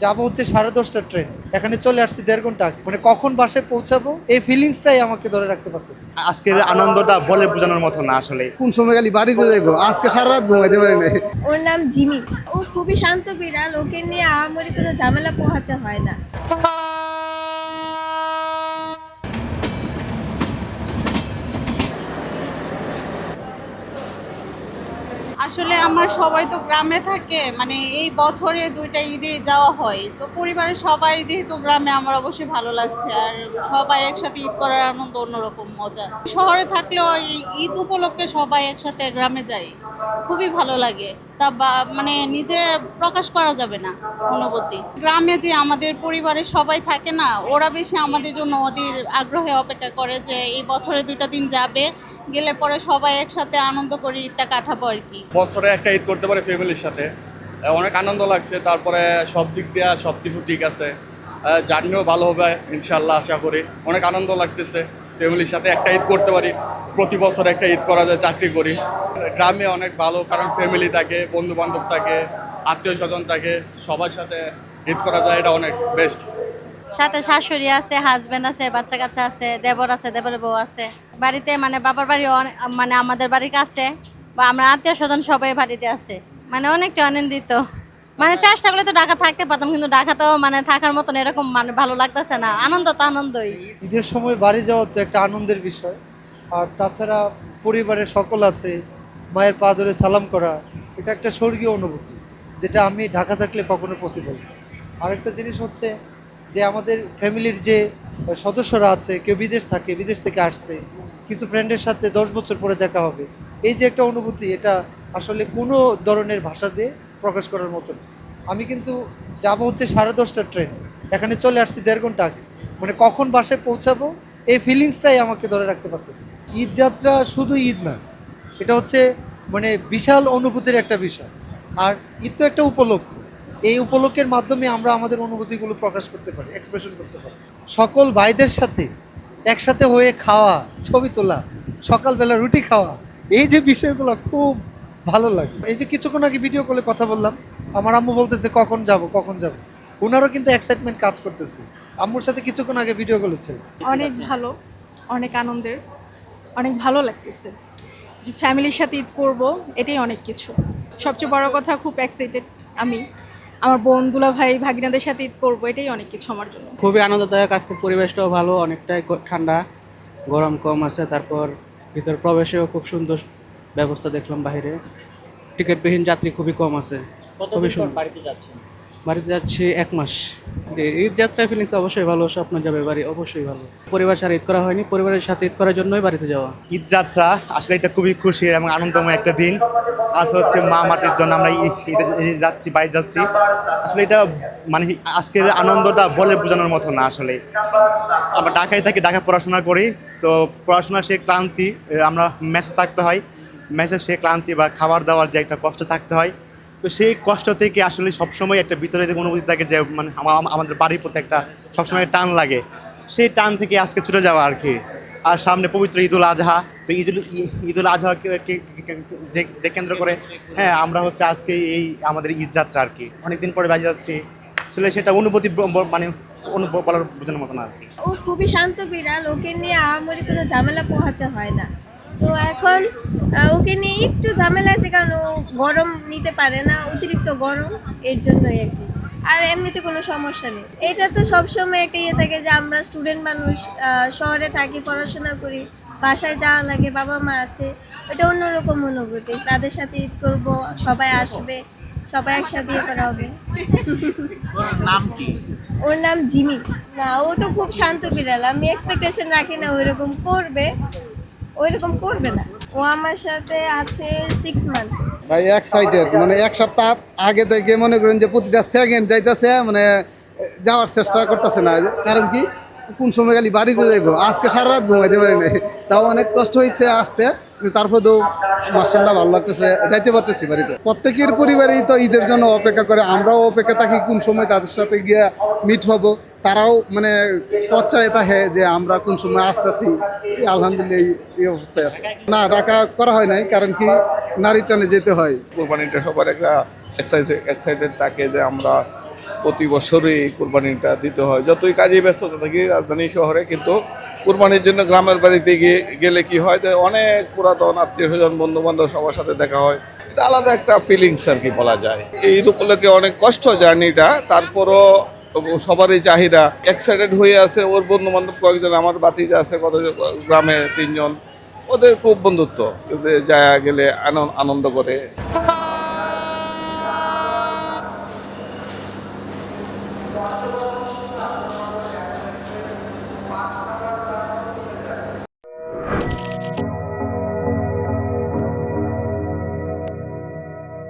যাবো হচ্ছে 10:30টার ট্রেন, এখানে চলে আসছি 1.5 ঘন্টা আগে। মানে কখন বাসায় পৌঁছাবো এই ফিলিংসটাই আমাকে ধরে রাখতে পারতেছে। আজকের আনন্দটা বলে বোঝানোর মতো না আসলে। কোন সময় খালি বাড়িতে যাইবো, আজকে সারা রাত ঘুমাইতে পারি নাই। ওর নাম জিমি। ও খুবই শান্ত বিড়াল, ওকে নিয়ে আহামরি কোনো ঝামেলা পোহাতে হয় না। আসলে আমার সবাই তো গ্রামে থাকে, মানে এই বছরে 2টা ঈদে যাওয়া হয়, তো পরিবারের সবাই যেহেতু গ্রামে, আমার অবশ্যই ভালো লাগছে। আর সবাই একসাথে ঈদ করার আনন্দ অন্যরকম মজা। শহরে থাকলেও এই ঈদ উপলক্ষে সবাই একসাথে গ্রামে যাই, খুবই ভালো লাগে। তা মানে নিজে প্রকাশ করা যাবে না অনুভূতি। গ্রামে যে আমাদের পরিবারের সবাই থাকে না, ওরা বেশি আমাদের জন্য ওদের আগ্রহে অপেক্ষা করে যে এই বছরে 2টা দিন যাবে, গেলে পরে সবাই একসাথে আনন্দ করে ঈদটা কাটাবো আর কি। বছরে একটা ঈদ করতে পারে ফ্যামিলির সাথে, অনেক আনন্দ লাগছে। তারপরে সব দিক দিয়ে সব কিছু ঠিক আছে, জার্নিও ভালো হবে ইনশাল্লাহ আশা করি। অনেক আনন্দ লাগতেছে ফ্যামিলির সাথে একটা ঈদ করতে পারি। প্রতি বছর একটা ঈদ করা যায়, চাকরি করি। গ্রামে অনেক ভালো, কারণ ফ্যামিলি থাকে, বন্ধু বান্ধব থাকে, আত্মীয় স্বজন থাকে, সবার সাথে ঈদ করা যায়, এটা অনেক বেস্ট। সাথে শাশুড়ি আছে, হাজবেন্ড আছে, বাচ্চা কাচ্চা আছে, দেবর আছে, দেবরের বউ আছে। বাড়িতে মানে বাবার বাড়ি মানে আমাদের বাড়ির কাছে, বা আমরা আত্মীয় স্বজন সবাই বাড়িতে আছে, মানে অনেকটা আনন্দিত। মানে চেষ্টা করলে তো ঢাকা থাকতে পারতাম, কিন্তু ঢাকা তো মানে থাকার মতন এরকম মানে ভালো লাগতেছে না। আনন্দ তো আনন্দই। ঈদের সময় বাড়ি যাওয়া তো একটা আনন্দের বিষয়। আর তাছাড়া পরিবারের সকল আছে, মায়ের পা ধরে সালাম করা, এটা একটা স্বর্গীয় অনুভূতি, যেটা আমি ঢাকা থাকলে কখনো পসিবল। আরেকটা জিনিস হচ্ছে যে আমাদের ফ্যামিলির যে সদস্যরা আছে, কেউ বিদেশ থাকে, বিদেশ থেকে আসছে, কিছু ফ্রেন্ডের সাথে 10 বছর পরে দেখা হবে, এই যে একটা অনুভূতি, এটা আসলে কোনো ধরনের ভাষা দিয়ে প্রকাশ করার মতো না। আমি কিন্তু যাবো হচ্ছে 10:30টার ট্রেন, এখানে চলে আসছি 1.5 ঘন্টা আগে। মানে কখন বাসায় পৌঁছাবো এই ফিলিংসটাই আমাকে ধরে রাখতে পারতেছে। ঈদ যাত্রা শুধু ঈদ না, এটা হচ্ছে মানে বিশাল অনুভূতির একটা বিষয়। আর ঈদ তো একটা উপলক্ষ, এই উপলক্ষের মাধ্যমে আমরা আমাদের অনুভূতিগুলো প্রকাশ করতে পারি, এক্সপ্রেশন করতে পারি। সকল ভাইদের সাথে একসাথে হয়ে খাওয়া, ছবি তোলা, সকালবেলা রুটি খাওয়া, এই যে বিষয়গুলো খুব ভালো লাগে। এই যে কিছুক্ষণ আগে ভিডিও কলে কথা বললাম, আমার আম্মু বলতেছে কখন যাব কখন যাব, ওনারও কিন্তু এক্সাইটমেন্ট কাজ করতেছে। আম্মুর সাথে কিছুক্ষণ আগে ভিডিও করেছে। অনেক ভালো, অনেক আনন্দের, অনেক ভালো লাগতেছে যে ফ্যামিলির সাথে ঈদ করব, এটাই অনেক কিছু। সবচেয়ে বড় কথা, খুব এক্সাইটেড আমি, আমার বোন দুলা ভাই ভাগিনাদের সাথে ঈদ করব, এটাই অনেক কিছু আমার জন্য। খুবই আনন্দদায়ক। আজকে পরিবেশটাও ভালো, অনেকটাই ঠান্ডা, গরম কম আছে। তারপর ভিতর প্রবেশেও খুব সুন্দর ব্যবস্থা দেখলাম। বাইরে টিকিটবিহীন যাত্রী খুবই কম আছে, খুবই সুন্দর। বাড়িতে যাচ্ছি 1 মাস। যে ঈদ যাত্রার ফিলিংস অবশ্যই ভালো, স্বপ্ন যাবে বাড়ি অবশ্যই ভালো। পরিবার ছাড়া ঈদ করা হয়নি, পরিবারের সাথে ঈদ করার জন্যই বাড়িতে যাওয়া। ঈদ যাত্রা আসলে এটা খুবই খুশির এবং আনন্দময় একটা দিন। আজ হচ্ছে মা মাটির জন্য আমরা ঈদে যাচ্ছি, বাড়ি যাচ্ছি। আসলে এটা মানে আজকের আনন্দটা বলে বোঝানোর মতো না আসলে। আমরা ঢাকায় থাকি, ঢাকায় পড়াশোনা করি, তো পড়াশোনার সে ক্লান্তি, আমরা মেসে থাকতে হয়, মেসের সে ক্লান্তি বা খাবার দাবার যে একটা কষ্ট থাকতে হয়, তো সেই কষ্ট থেকে আসলে সবসময় একটা ভিতরে যে অনুভূতি থাকে যে মানে আমাদের বাড়ির প্রতি একটা সবসময় টান লাগে, সেই টান থেকে আজকে ছুটে যাওয়া আর কি। আর সামনে পবিত্র ঈদুল আজহা, তো ঈদুল আজহাকে যে কেন্দ্র করে হ্যাঁ আমরা হচ্ছে আজকে এই আমাদের ঈদ যাত্রা আর কি, অনেকদিন পরে বাজে যাচ্ছি। আসলে সেটা অনুভূতি মানে অনুভব বলার বোঝানোর মতো না আর কি। ও খুবই শান্ত বিড়াল, ওকে নিয়ে আহামরি কোনো ঝামেলা পোহাতে হয় না। তো এখন ওকে নিয়ে একটু ঝামেলা আছে, কারণ ও গরম নিতে পারে না, অতিরিক্ত গরম, এর জন্যই আর কি। আর এমনিতে কোনো সমস্যা নেই। এটা তো সবসময় একটা ইয়ে থাকে যে আমরা স্টুডেন্ট মানুষ, শহরে থাকি, পড়াশোনা করি, বাসায় যাওয়া লাগে, বাবা মা আছে, এটা অন্যরকম অনুভূতি। তাদের সাথে ঈদ করবো, সবাই আসবে, সবাই একসাথে ইয়ে করা হবে। ওর নাম জিমি। না, ও তো খুব শান্ত বিড়াল, আমি এক্সপেকটেশন রাখি না ওইরকম করবে না। ও আমার সাথে আছে 6 মান্থ। ভাই এক্সাইটেড, মানে 1 সপ্তাহ আগে থেকে মনে করেন যে প্রতিটা সেকেন্ড যাইতেছে, মানে যাওয়ার চেষ্টা করতেছে না। কারণ কি, কোন সময় খালি বাড়িতে যাইবো, আজকে সারা রাত ঘুমাইতে পারি নাই। তাও অনেক কষ্ট হয়েছে আসতে, তারপরেও মাশাআল্লাহ ভালো লাগতেছে, যাইতে পারতেছি বাড়িতে। প্রত্যেকের পরিবারেই তো ঈদের জন্য অপেক্ষা করে, আমরাও অপেক্ষা থাকি কোন সময় তাদের সাথে গিয়ে মিট হব। তারাও মানে পচায় থাকে যে আমরা কোন সময় আসতেছি। আলহামদুলিল্লাহ এই অবস্থায় আছে। না, ঢাকা করা হয় নাই, কারণ কি নারী টানে যেতে হয়। কোরবানিটা সবার একটা এক্সাইটেড থাকে যে আমরা প্রতি বছরই এই কোরবানিটা দিতে হয়। যতই কাজে ব্যস্ততা থাকি রাজধানী শহরে, কিন্তু কোরবানির জন্য গ্রামের বাড়িতে গেলে কি হয় যে অনেক পুরাতন আত্মীয় স্বজন বন্ধু বান্ধব সবার সাথে দেখা হয়। এটা আলাদা একটা ফিলিংস আর কি বলা যায়। এই উপলক্ষে অনেক কষ্ট জার্নিটা, তারপরও সবারই চাহিদা, এক্সাইটেড হয়ে আছে। ওর বন্ধু বান্ধব কয়েকজন, আমার ভাতিজা আছে কত গ্রামে 3 জন, ওদের খুব বন্ধুত্ব, যায় গেলে আনন্দ করে।